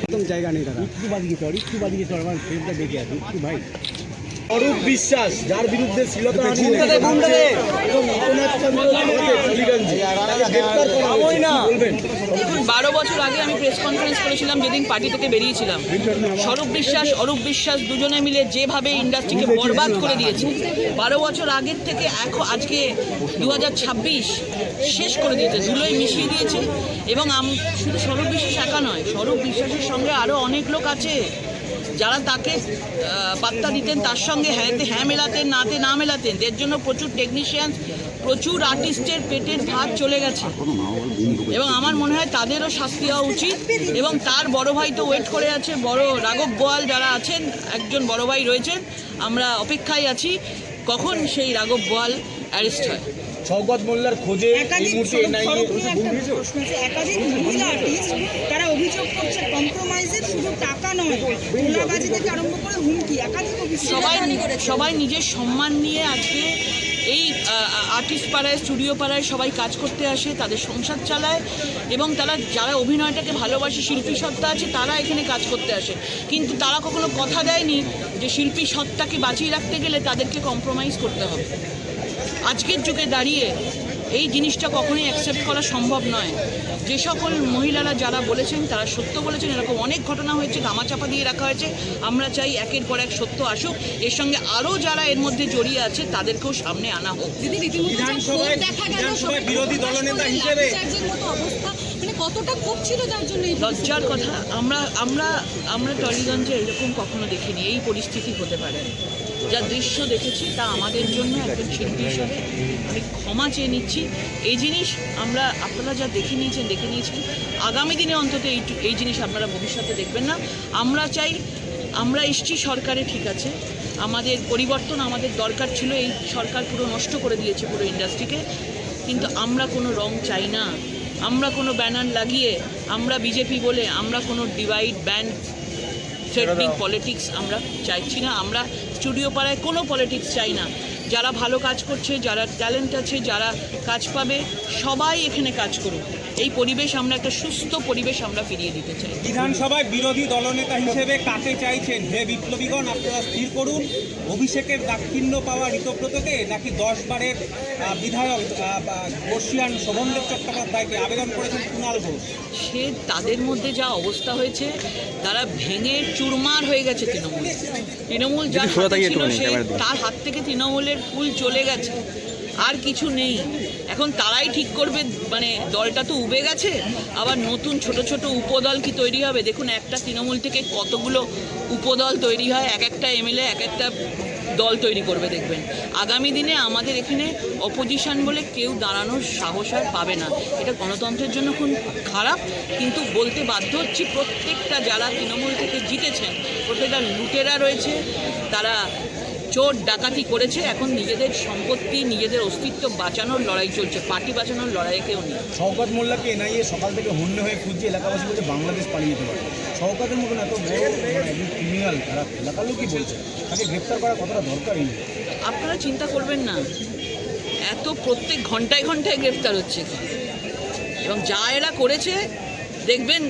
একদম জায়গা নেই দাদা, একটু বাদিকে চল আমার ফ্রেমটা দেখে আসি একটু ভাই। অরূপ বিশ্বাস, যার বিরুদ্ধে শ্লীলতাহানি এবং বলবেন। 12 বছর আগে আমি প্রেস কনফারেন্স করেছিলাম যেদিন পার্টি থেকে বেরিয়েছিলাম। স্বরূপ বিশ্বাস, অরূপ বিশ্বাস দুজনে মিলে যেভাবে ইন্ডাস্ট্রিকে বরবাদ করে দিয়েছে, 12 বছর আগের থেকে এখন আজকে 2026 শেষ করে দিয়েছে, ধুলোয় মিশিয়ে দিয়েছে। এবং শুধু স্বরূপ বিশ্বাস একা নয়, স্বরূপ বিশ্বাসের সঙ্গে আরও অনেক লোক আছে যারা তাকে পাত্তা দিতেন, তার সঙ্গে হ্যাঁ মেলাতেন, নাতে না মেলাতেন। এর জন্য প্রচুর টেকনিশিয়ান, প্রচুর আর্টিস্টের পেটের ভাত চলে গেছে এবং আমার মনে হয় তাদেরও শাস্তি হওয়া উচিত। এবং তার বড় ভাই তো ওয়েট করে আছে, বড় রাঘব বোয়াল যারা আছেন, একজন বড় ভাই রয়েছেন, আমরা অপেক্ষায় আছি কখন সেই রাঘব বোয়াল অ্যারেস্ট হয়। শওকত মোল্লার খোঁজে এই মুহূর্তে একাধিক মহিলা আর্টিস্ট তারা অভিযোগ করছে কম্প্রোমাইজের, শুধু টাকা নয়, তোলাবাজি থেকে আরম্ভ করে হুমকি, একাধিক সবাই নিজের সম্মান নিয়ে আজকে এই আর্টিস্ট পাড়ায়, স্টুডিও পাড়ায় সবাই কাজ করতে আসে, তাদের সংসার চালায় এবং তারা যারা অভিনয়টাকে ভালোবাসে, শিল্পী সত্তা আছে, তারা এখানে কাজ করতে আসে। কিন্তু তারা কখনো কথা দেয়নি যে শিল্পী সত্তাকে বাঁচিয়ে রাখতে গেলে তাদেরকে কম্প্রোমাইজ করতে হবে। আজকের যুগে দাঁড়িয়ে এই জিনিসটা কখনোই অ্যাকসেপ্ট করা সম্ভব নয়। যে সকল মহিলারা যারা বলেছেন তারা সত্য বলেছেন, এরকম অনেক ঘটনা হয়েছে, ধামাচাপা দিয়ে রাখা হয়েছে। আমরা চাই একের পর এক সত্য আসুক, এর সঙ্গে আরও যারা এর মধ্যে জড়িয়ে আছে তাদেরকেও সামনে আনা হোক। বিধানসভায় বিরোধী দলনেতা হিসেবে কতটা ক্ষোভ ছিল যার জন্য লজ্জার কথা, আমরা টলিগঞ্জে এরকম কখনো দেখিনি। এই পরিস্থিতি হতে পারে, যা দৃশ্য দেখেছি তা আমাদের জন্য একজন শিল্পী হিসাবে আমি ক্ষমা চেয়ে নিচ্ছি। এই জিনিস আপনারা যা দেখে নিয়েছেন আগামী দিনে অন্তত এই জিনিস আপনারা ভবিষ্যতে দেখবেন না। আমরা চাই, আমরা এসছি সরকারে, ঠিক আছে, আমাদের পরিবর্তন আমাদের দরকার ছিল। এই সরকার পুরো নষ্ট করে দিয়েছে পুরো ইন্ডাস্ট্রিকে, কিন্তু আমরা কোনো রং চাই না, আমরা কোনো ব্যানার লাগিয়ে, আমরা বিজেপি বলে আমরা কোনো ডিভাইড ব্যান্ড থ্রেটনিং পলিটিক্স আমরা চাইছি না। আমরা স্টুডিও পাড়ায় কোনো পলিটিক্স চাই না। যারা ভালো কাজ করছে, যারা ট্যালেন্ট আছে, যারা কাজ পাবে, সবাই এখানে কাজ করুক। এই পরিবেশ আমরা একটা সুস্থ পরিবেশ আমরা ফিরিয়ে দিতে চাই। বিধানসভায় বিরোধী দলনেতা হিসেবে কাকে চাইছেন? হে বিপ্লবীগণ, আপনারা স্থির করুন, অভিষেকের দাক্ষিণ্য পাওয়া ঋতব্রতকে নাকি 10 বারের বিধায়ক বর্ষিয়ান শোভনদেব চট্টোপাধ্যায়কে? আবেদন করেছেন কুণাল ঘোষ। সে তাদের মধ্যে যা অবস্থা হয়েছে, তারা ভেঙে চুরমার হয়ে গেছে। তৃণমূল যার হাতে ছিল, তার হাত থেকে তৃণমূলের ফুল চলে গেছে, আর কিছু নেই। এখন তারাই ঠিক করবে, মানে দলটা তো উবে গেছে, আবার নতুন ছোট ছোট উপদল কি তৈরি হবে? দেখুন, একটা তৃণমূল থেকে কতগুলো উপদল তৈরি হয়, এক একটা এমএলএ এক একটা দল তৈরি করবে। দেখবেন আগামী দিনে আমাদের এখানে অপোজিশন বলে কেউ দাঁড়ানোর সাহস আর পাবে না। এটা গণতন্ত্রের জন্য খুব খারাপ, কিন্তু বলতে বাধ্য হচ্ছি, প্রত্যেকটা যারা তৃণমূল থেকে জিতেছেন, প্রত্যেকটা লুটেরা রয়েছে, তারা চোর ডাকাতি করেছে। এখন নিজেদের সম্পত্তি, নিজেদের অস্তিত্ব বাঁচানোর লড়াই চলছে, পার্টি বাঁচানোর লড়াই কেউ নেই। শওকত মোল্লাকে এনআইএ সকাল থেকে হন্যে হয়ে খুঁজছে, এলাকাবাসী বলছে বাংলাদেশ পালিয়ে যেতে পারে। শওকতের মতন এত বড় একজন ক্রিমিনাল, তারা এলাকার লোকই বলছে তাকে গ্রেপ্তার করা কতটা দরকারই। আপনারা চিন্তা করবেন না, এত প্রত্যেক ঘন্টায় ঘন্টায় গ্রেপ্তার হচ্ছে, এবং যা এরা করেছে দেখবেন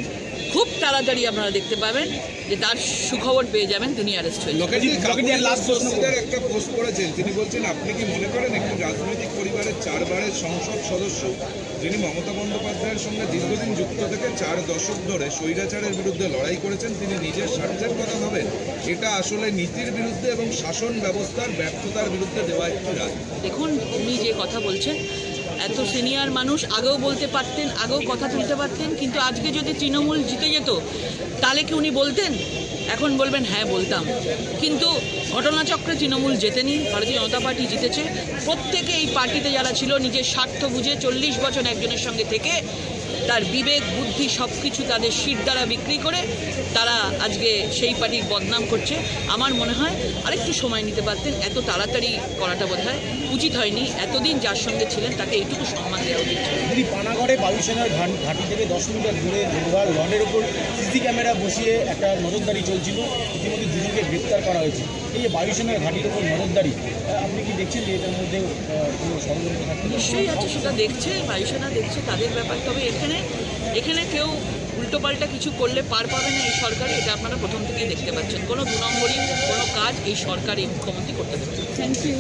খুব তাড়াতাড়ি আপনারা দেখতে পাবেন যে তার সুখবর পেয়ে যাবেন, তিনি অ্যারেস্ট হয়ে যাবেন। একটা পোস্ট করেছেন, তিনি বলছেন, আপনি কি মনে করেন একটি রাজনৈতিক পরিবারের 4 বারের সংসদ সদস্য যিনি মমতা বন্দ্যোপাধ্যায়ের সঙ্গে দীর্ঘদিন যুক্ত থেকে 4 দশক ধরে স্বৈরাচারের বিরুদ্ধে লড়াই করেছেন, তিনি নিজের স্বার্থের কথা ভাবেন? এটা আসলে নীতির বিরুদ্ধে এবং শাসন ব্যবস্থার ব্যর্থতার বিরুদ্ধে দেওয়া একটি রায়। দেখুন, উনি যে কথা বলছেন, এত সিনিয়র মানুষ, আগেও বলতে পারতেন, আগেও কথা তুলতে পারতেন, কিন্তু আজকে যদি তৃণমূল জিতে যেত তাহলে কি উনি বলতেন? এখন বলবেন হ্যাঁ বলতাম, কিন্তু ঘটনাচক্রে তৃণমূল জেতেনি, ভারতীয় জনতা পার্টি জিতেছে। প্রত্যেকে এই পার্টিতে যারা ছিল, নিজের স্বার্থ বুঝে 40 বছর একজনের সঙ্গে থেকে তার বিবেক বুদ্ধি সব কিছু তাদের শির দ্বারা বিক্রি করে তারা আজকে সেই পার্টির বদনাম করছে। আমার মনে হয় আরেকটু সময় নিতে পারতেন, এত তাড়াতাড়ি করাটা বোধহয় উচিত হয়নি। এতদিন যার সঙ্গে ছিলেন তাকে এইটুকু সম্মান দেওয়া উচিত ছিল। যদি পানাগড়ে বায়ুসেনার ঘাঁটি থেকে 10 মিটার দূরে লোহার লনের ওপর সিসি ক্যামেরা বসিয়ে একটা নজরদারি চলছিল, ইতিমধ্যে দুজনকে গ্রেপ্তার করা হয়েছে। এই যে বায়ুসেনার ঘাঁটির ওপর নজরদারি, আপনি কি দেখছেন যে এটার মধ্যে কোনো ষড়যন্ত্র থাকতে পারে? নিশ্চয়ই আছে, সেটা দেখছে, বায়ুসেনা দেখছে, তাদের ব্যাপার। তবে এখানে কেউ উল্টোপাল্টা কিছু করলে পার পাবে না এই সরকারে, এটা আপনারা প্রথম থেকেই দেখতে পাচ্ছেন। কোনো 2 নম্বরই কোনো কাজ এই সরকার, এই মুখ্যমন্ত্রী করতে দেবে না। Thank you.